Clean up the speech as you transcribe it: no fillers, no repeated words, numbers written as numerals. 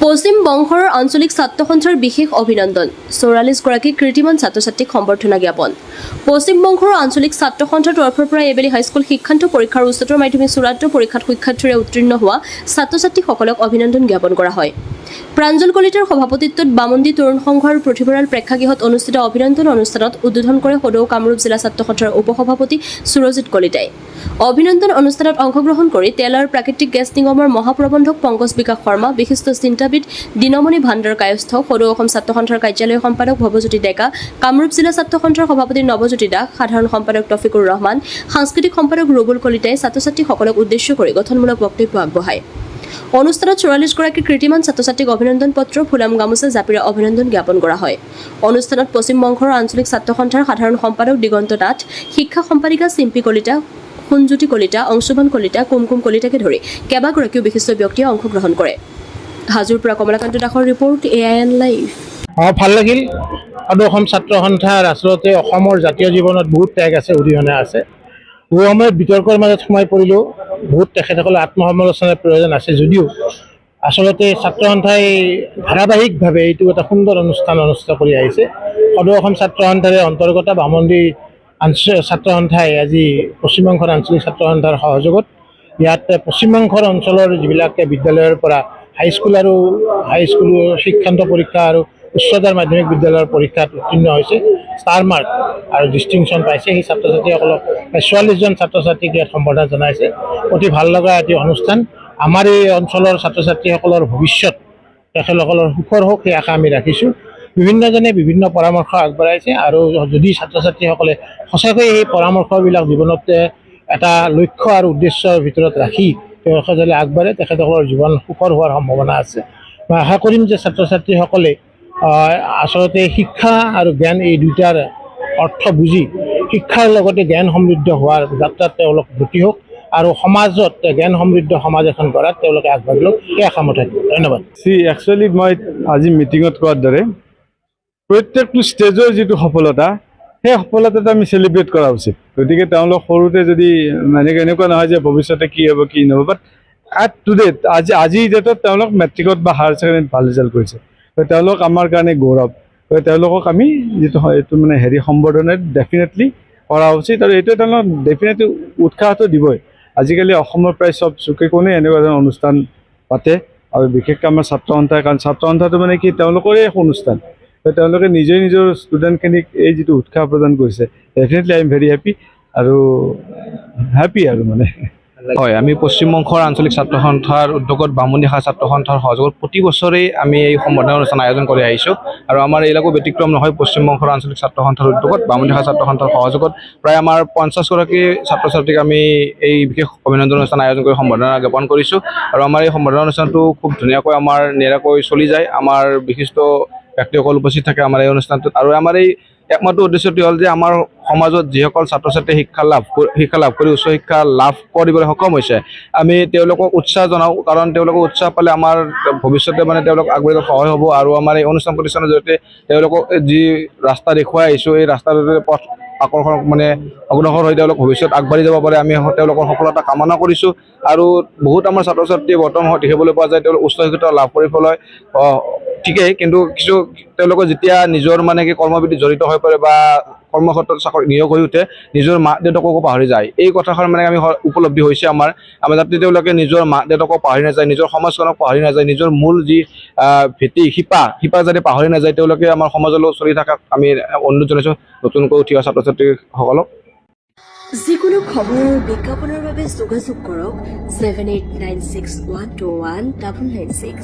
পশ্চিম বংগৰ আঞ্চলিক ছাত্ৰ সন্থাৰ বিশেষ অভিনন্দন 44গৰাকী কীৰ্তিমান ছাত্ৰ ছাত্ৰীক সম্বৰ্ধনা জ্ঞাপন পশ্চিম বংগৰ আঞ্চলিক ছাত্ৰ সন্থাৰ তৰফৰ পৰা এবেলি হাইস্কুল শিক্ষান্ত পৰীক্ষাৰ উচ্চতৰ মাধ্যমিক চূড়ান্ত পৰীক্ষাত সুখ্যাতিৰে উত্তীৰ্ণ হোৱা ছাত্ৰ ছাত্ৰীসকলক অভিনন্দন জ্ঞাপন কৰা হয় প্ৰাঞ্জল কলিতাৰ সভাপতিত্বত বামুণ্ডী তৰুণ সংঘ আৰু পুথিভঁৰাল প্ৰেক্ষাগৃহত অনুষ্ঠিত অভিনন্দন অনুষ্ঠানত উদ্বোধন কৰে সদৌ কামৰূপ জিলা ছাত্ৰ সন্থাৰ উপসভাপতি সুৰজিৎ কলিতাই অভিনন্দন অনুষ্ঠানত অংশগ্ৰহণ কৰি তেল আৰু প্ৰাকৃতিক গেছ নিগমৰ মহাপ্ৰবন্ধক পংকজ বিকাশ শৰ্মা বিশিষ্ট চিন্তাবিদ দিনমণি ভাণ্ডাৰ কায়স্থ সদৌ অসম ছাত্ৰ সন্থাৰ কাৰ্যালয় সম্পাদক ভৱজ্যোতি ডেকা কামৰূপ জিলা ছাত্ৰ সন্থাৰ সভাপতি নৱজ্যোতি দাস সাধাৰণ সম্পাদক তফিকুৰ ৰহমান সাংস্কৃতিক সম্পাদক ৰুবুল কলিতাই ছাত্ৰ ছাত্ৰীসকলক উদ্দেশ্য কৰি গঠনমূলক বক্তব্য আগবঢ়ায় অনুষ্ঠানত 44গৰাকী কীৰ্তিমান ছাত্ৰ ছাত্ৰীক অভিনন্দন পত্ৰ ফুলাম গামোচা জাপিৰে অভিনন্দন জ্ঞাপন কৰা হয় অনুষ্ঠানত পশ্চিম বংগৰ আঞ্চলিক ছাত্ৰ সন্থাৰ সাধাৰণ সম্পাদক দিগন্ত নাথ শিক্ষা সম্পাদিকা চিম্পী কলিতা সুনজ্যোতি কলিতা অংশুমান কলিতা কুমকুম কলিতাকে ধৰি কেইবাগৰাকীও বিশিষ্ট ব্যক্তিয়ে অংশগ্ৰহণ কৰে হাজোৰ পৰা কমলাকান্ত দাসৰ ৰিপৰ্ট AIN লাইভ ভাল লাগিল আৰু অসম ছাত্ৰ সন্থাৰ আচলতে অসমৰ জাতীয় জীৱনত বহুত ত্যাগ আছে অৰিহণা আছে বহু সময়ত বিতৰ্কৰ মাজত সোমাই পৰিলেও বহুত তেখেতসকলৰ আত্মসমালোচনাৰ প্ৰয়োজন আছে যদিও আচলতে ছাত্ৰ সন্থাই ধাৰাবাহিকভাৱে এইটো এটা সুন্দৰ অনুষ্ঠান অনুষ্ঠিত কৰি আহিছে সদৌ অসম ছাত্ৰ সন্থাৰে অন্তৰ্গত বামুণ্ডী ছাত্ৰ সন্থাই আজি পশ্চিমবংগৰ আঞ্চলিক ছাত্ৰ সন্থাৰ সহযোগত ইয়াত পশ্চিমবংগৰ অঞ্চলৰ যিবিলাক বিদ্যালয়ৰ পৰা হাইস্কুল শিক্ষান্ত পৰীক্ষা আৰু উচ্চতৰ মাধ্যমিক বিদ্যালয়ৰ পৰীক্ষাত উত্তীৰ্ণ হৈছে ষ্টাৰ মাৰ্ক আৰু ডিষ্টিংশ্যন পাইছে সেই ছাত্ৰ ছাত্ৰীসকলক 44জন ছাত্ৰ ছাত্ৰীক ইয়াত সম্বৰ্ধনা জনাইছে অতি ভাল লগা এটি অনুষ্ঠান আমাৰ এই অঞ্চলৰ ছাত্ৰ ছাত্ৰীসকলৰ ভৱিষ্যত তেখেতসকলৰ সুখৰ হওক সেই আশা আমি ৰাখিছোঁ বিভিন্নজনে বিভিন্ন পৰামৰ্শ আগবঢ়াইছে আৰু যদি ছাত্ৰ ছাত্ৰীসকলে সঁচাকৈ এই পৰামৰ্শবিলাক জীৱনত এটা লক্ষ্য আৰু উদ্দেশ্যৰ ভিতৰত ৰাখি তেওঁলোকে যদি আগবাঢ়ে তেখেতসকলৰ জীৱন সুখৰ হোৱাৰ সম্ভাৱনা আছে মই আশা কৰিম যে ছাত্ৰ ছাত্ৰীসকলে আচলতে শিক্ষা আৰু জ্ঞান এই দুটাৰ অৰ্থ বুজি শিক্ষাৰ লগতে জ্ঞান সমৃদ্ধ হোৱাৰ যাত্ৰাত তেওঁলোক গতি হওক আৰু সমাজত জ্ঞান সমৃদ্ধ সমাজ এখন গঢ়াত তেওঁলোকে আগবাঢ়ি লওক এই আশা মই থাকিব ধন্যবাদ একচুৱেলি মই আজি মিটিঙত কোৱাৰ দৰে প্ৰত্যেকটো ষ্টেজৰ যিটো সফলতা সেই সফলতাটো আমি চেলিব্ৰেট কৰা উচিত গতিকে তেওঁলোক সৰুতে যদি এনেকুৱা নহয় যে ভৱিষ্যতে কি হ'ব কি নহ'ব বাট এট টু ডেট আজিৰ ডেটত তেওঁলোক মেট্ৰিকত বা হায়াৰ ছেকেণ্ডেৰীত ভাল ৰিজাল্ট কৰিছে তেওঁলোক আমাৰ কাৰণে গৌৰৱ তেওঁলোকক আমি যিটো হয় এইটো মানে সম্বৰ্ধনাত ডেফিনেটলি কৰা উচিত আৰু এইটো তেওঁলোকক ডেফিনেটলি উৎসাহটো দিবই আজিকালি অসমৰ প্ৰায় চব চুকে কোণে এনেকুৱা ধৰণৰ অনুষ্ঠান পাতে আৰু বিশেষকৈ আমাৰ ছাত্ৰ সন্থাৰ কাৰণ ছাত্ৰ সন্থাটো মানে কি তেওঁলোকৰে এক অনুষ্ঠান তেওঁলোকে নিজৰ ষ্টুডেণ্টখিনিক এই যিটো উৎসাহ প্ৰদান কৰিছে definitely I am very happy আৰু মানে হয় আমি পশ্চিমবংগৰ আঞ্চলিক ছাত্ৰ সন্থাৰ উদ্যোগত বামুণ্ডী ছাত্ৰ সন্থাৰ সহযোগত প্ৰতি বছৰেই আমি এই সম্বৰ্ধনা অনুষ্ঠান আয়োজন কৰি আহিছোঁ আৰু আমাৰ এইবিলাকো ব্যতিক্ৰম নহয় পশ্চিমবংগৰ আঞ্চলিক ছাত্ৰ সন্থাৰ উদ্যোগত বামুণ্ডী ছাত্ৰ সন্থাৰ সহযোগত প্ৰায় আমাৰ 50গৰাকী ছাত্ৰ ছাত্ৰীক আমি এই বিশেষ অভিনন্দন অনুষ্ঠান আয়োজন কৰি সম্বৰ্ধনা জ্ঞাপন কৰিছোঁ আৰু আমাৰ এই সম্বৰ্ধনা অনুষ্ঠানটো খুব ধুনীয়াকৈ আমাৰ নিৰাকৈ চলি যায় আমাৰ বিশিষ্ট ব্যক্তিসকল উপস্থিত থাকে আমাৰ এই অনুষ্ঠানটোত আৰু আমাৰ এই একমাত্ৰ উদ্দেশ্যটো হ'ল যে আমাৰ সমাজত যিসকল ছাত্ৰ ছাত্ৰীয়ে শিক্ষা লাভ কৰি উচ্চ শিক্ষা লাভ কৰিবলৈ সক্ষম হৈছে আমি তেওঁলোকক উৎসাহ জনাওঁ কাৰণ তেওঁলোকক উৎসাহ পালে আমাৰ ভৱিষ্যতে মানে তেওঁলোক আগবাঢ়িবলৈ সহায় হ'ব আৰু আমাৰ এই অনুষ্ঠান প্ৰতিষ্ঠানৰ জৰিয়তে তেওঁলোকক যি ৰাস্তা দেখুৱাই আহিছোঁ এই ৰাস্তাৰ পথ আকৰ্ষণ মানে অগ্ৰসৰ হৈ তেওঁলোক ভৱিষ্যত আগবাঢ়ি যাব পাৰে আমি তেওঁলোকৰ সফলতা কামনা কৰিছোঁ আৰু বহুত আমাৰ ছাত্ৰ ছাত্ৰীয়ে বৰ্তমান দেখিবলৈ পোৱা যায় তেওঁলোক উচ্চ শিক্ষা লাভ কৰিবলৈ ঠিকেই কিন্তু কিছু তেওঁলোকে যেতিয়া নিজৰ মানে কি কৰ্মবিধিত জড়িত হৈ পৰে বা কৰ্মক্ষেত্ৰত চাকৰি নিয়োগ হৈ উঠে নিজৰ মাক দেউতাককো পাহৰি যায় এই কথাষাৰ মানে আমি উপলব্ধি হৈছে আমাৰ যাতে তেওঁলোকে নিজৰ মাক দেউতাকক পাহৰি নাযায় নিজৰ সমাজখনক পাহৰি নাযায় নিজৰ মূল যি ভেটি শিপা যাতে পাহৰি নাযায় তেওঁলোকে আমাৰ সমাজলৈ চলি থাকাক আমি অনুৰোধ জনাইছোঁ নতুনকৈ উঠি অহা ছাত্ৰ ছাত্ৰীসকলক যিকোনো খবৰ বিজ্ঞাপনৰ বাবে যোগাযোগ কৰক 7896121996